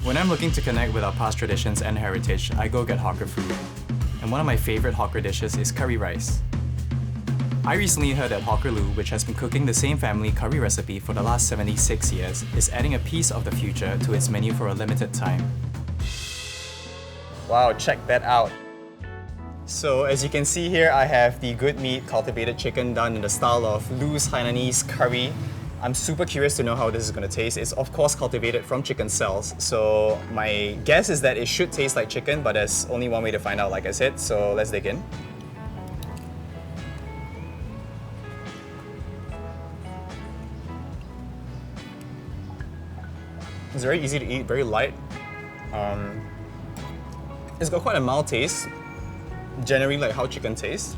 When I'm looking to connect with our past traditions and heritage, I go get hawker food. And one of my favorite hawker dishes is curry rice. I recently heard that Hawker Lu, which has been cooking the same family curry recipe for the last 76 years, is adding a piece of the future to its menu for a limited time. Wow, check that out. So as you can see here, I have the good meat cultivated chicken done in the style of Lu's Hainanese curry. I'm super curious to know how this is going to taste. It's of course cultivated from chicken cells, so my guess is that it should taste like chicken, but there's only one way to find out, like I said, so let's dig in. It's very easy to eat, very light. It's got quite a mild taste, generally like how chicken tastes.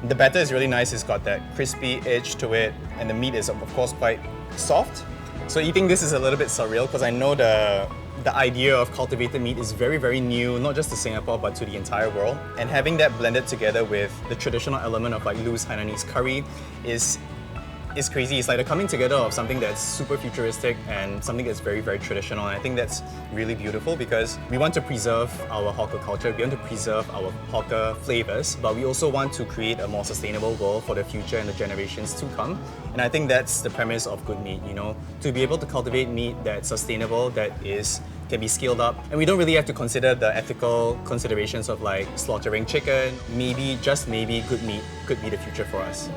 The batter is really nice, it's got that crispy edge to it, and the meat is of course quite soft. So eating this is a little bit surreal because I know the idea of cultivated meat is very, very new, not just to Singapore but to the entire world. And having that blended together with the traditional element of like Lu's Hainanese curry is crazy. It's like the coming together of something that's super futuristic and something that's very, very traditional. And I think that's really beautiful because we want to preserve our hawker culture, we want to preserve our hawker flavors, but we also want to create a more sustainable world for the future and the generations to come. And I think that's the premise of good meat, you know, to be able to cultivate meat that's sustainable, that can be scaled up. And we don't really have to consider the ethical considerations of like slaughtering chicken. Maybe, just maybe, good meat could be the future for us.